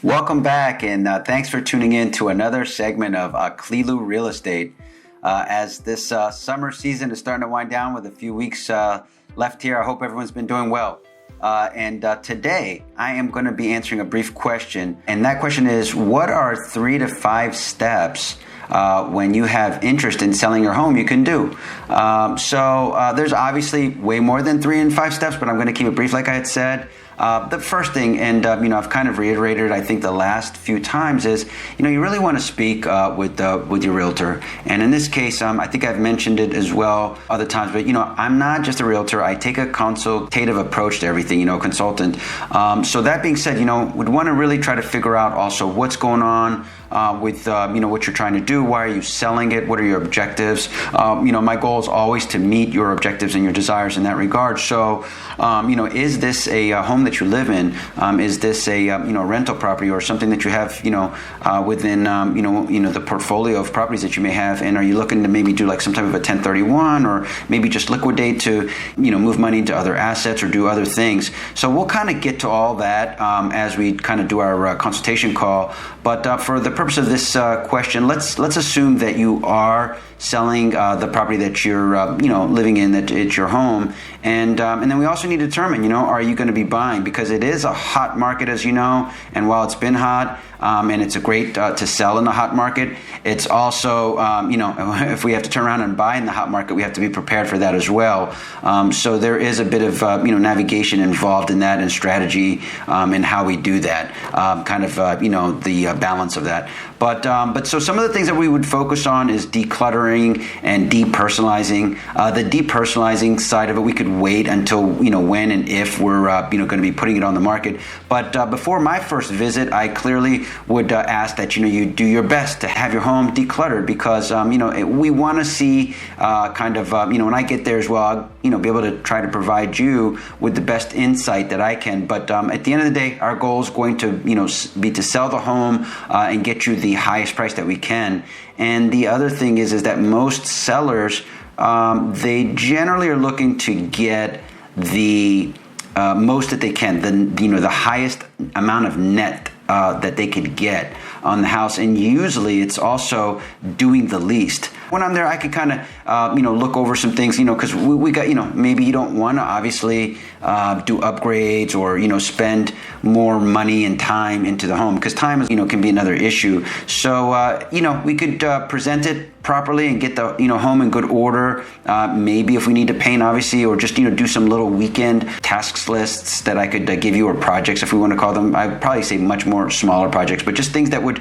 Welcome back, and thanks for tuning in to another segment of Aklilu Real Estate. As this summer season is starting to wind down with a few weeks left here, I hope everyone's been doing well. And today, I am going to be answering a brief question, and that question is, what are 3 to 5 steps when you have interest in selling your home you can do? So there's obviously way more than 3 and 5 steps, but I'm going to keep it brief like I had said. The first thing, and I've kind of reiterated, I think the last few times, is you really want to speak with your realtor. And in this case, I think I've mentioned it as well other times. But I'm not just a realtor. I take a consultative approach to everything. Consultant. So that being said, would want to really try to figure out also what's going on with what you're trying to do. Why are you selling it? What are your objectives? My goal is always to meet your objectives and your desires in that regard. So, is this a home that you live in? Is this a rental property or something that you have within the portfolio of properties that you may have? And are you looking to maybe do like some type of a 1031 or maybe just liquidate to move money into other assets or do other things? So we'll kind of get to all that as we kind of do our consultation call. But for the purpose of this question, let's assume that you are selling the property that you're living in, that it's your home, and then we also need to determine are you going to be buying, because it is a hot market, as you know, and while it's been hot and it's a great to sell in the hot market, it's also if we have to turn around and buy in the hot market, we have to be prepared for that as well. So there is a bit of navigation involved in that and strategy in how we do that, the balance of that. But so some of the things that we would focus on is decluttering and depersonalizing. The depersonalizing side of it, we could wait until when and if we're going to be putting it on the market. But before my first visit, I clearly would ask that you do your best to have your home decluttered, because we want to see when I get there as well, I'll be able to try to provide you with the best insight that I can. But at the end of the day, our goal is going to be to sell the home and get you the highest price that we can. And the other thing is that most sellers, they generally are looking to get the most that they can, the highest amount of net that they could get on the house, and usually it's also doing the least. When I'm there, I can kind of look over some things, because we got maybe you don't want to obviously do upgrades or spend more money and time into the home, because time is can be another issue. So we could present it properly and get the home in good order. Maybe if we need to paint, obviously, or just do some little weekend tasks lists that I could give you, or projects if we want to call them. I'd probably say much more smaller projects, but just things that would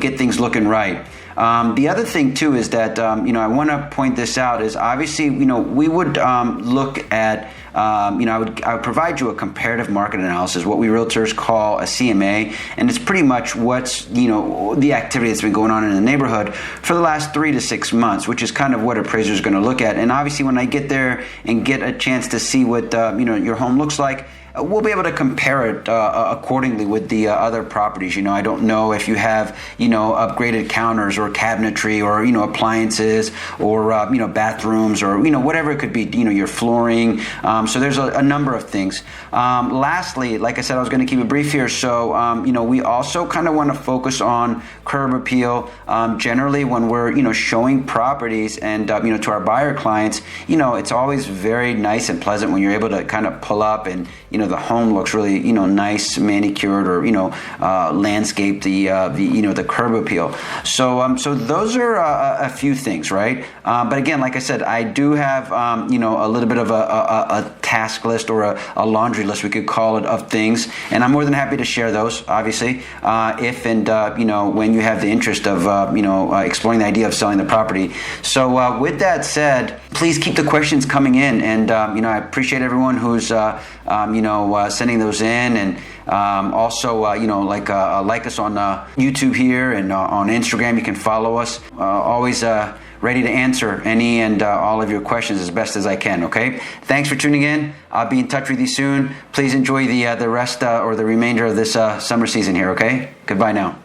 get things looking right. The other thing too is that I want to point this out is obviously we would look at I would provide you a comparative market analysis, what we realtors call a CMA, and it's pretty much what's the activity that's been going on in the neighborhood for the last 3 to 6 months, which is kind of what appraisers are going to look at. And obviously, when I get there and get a chance to see what your home looks like, we'll be able to compare it accordingly with the other properties. I don't know if you have upgraded counters or cabinetry or appliances or bathrooms or whatever it could be. Your flooring. So there's a number of things. Lastly, like I said, I was going to keep it brief here. So we also kind of want to focus on curb appeal. Generally, when we're showing properties and to our buyer clients, it's always very nice and pleasant when you're able to kind of pull up and the home looks really nice, manicured, or landscaped. The curb appeal. So those are a few things, right? But again, like I said, I do have a little bit of a task list or a laundry list, we could call it, of things, and I'm more than happy to share those. Obviously, if and when you have the interest of exploring the idea of selling the property. So with that said, please keep the questions coming in, and I appreciate everyone who's sending those in, and also like us on YouTube here, and on Instagram. You can follow us. Always ready to answer any and all of your questions as best as I can. Okay, thanks for tuning in. I'll be in touch with you soon. Please enjoy the rest or the remainder of this summer season here. Okay, goodbye now.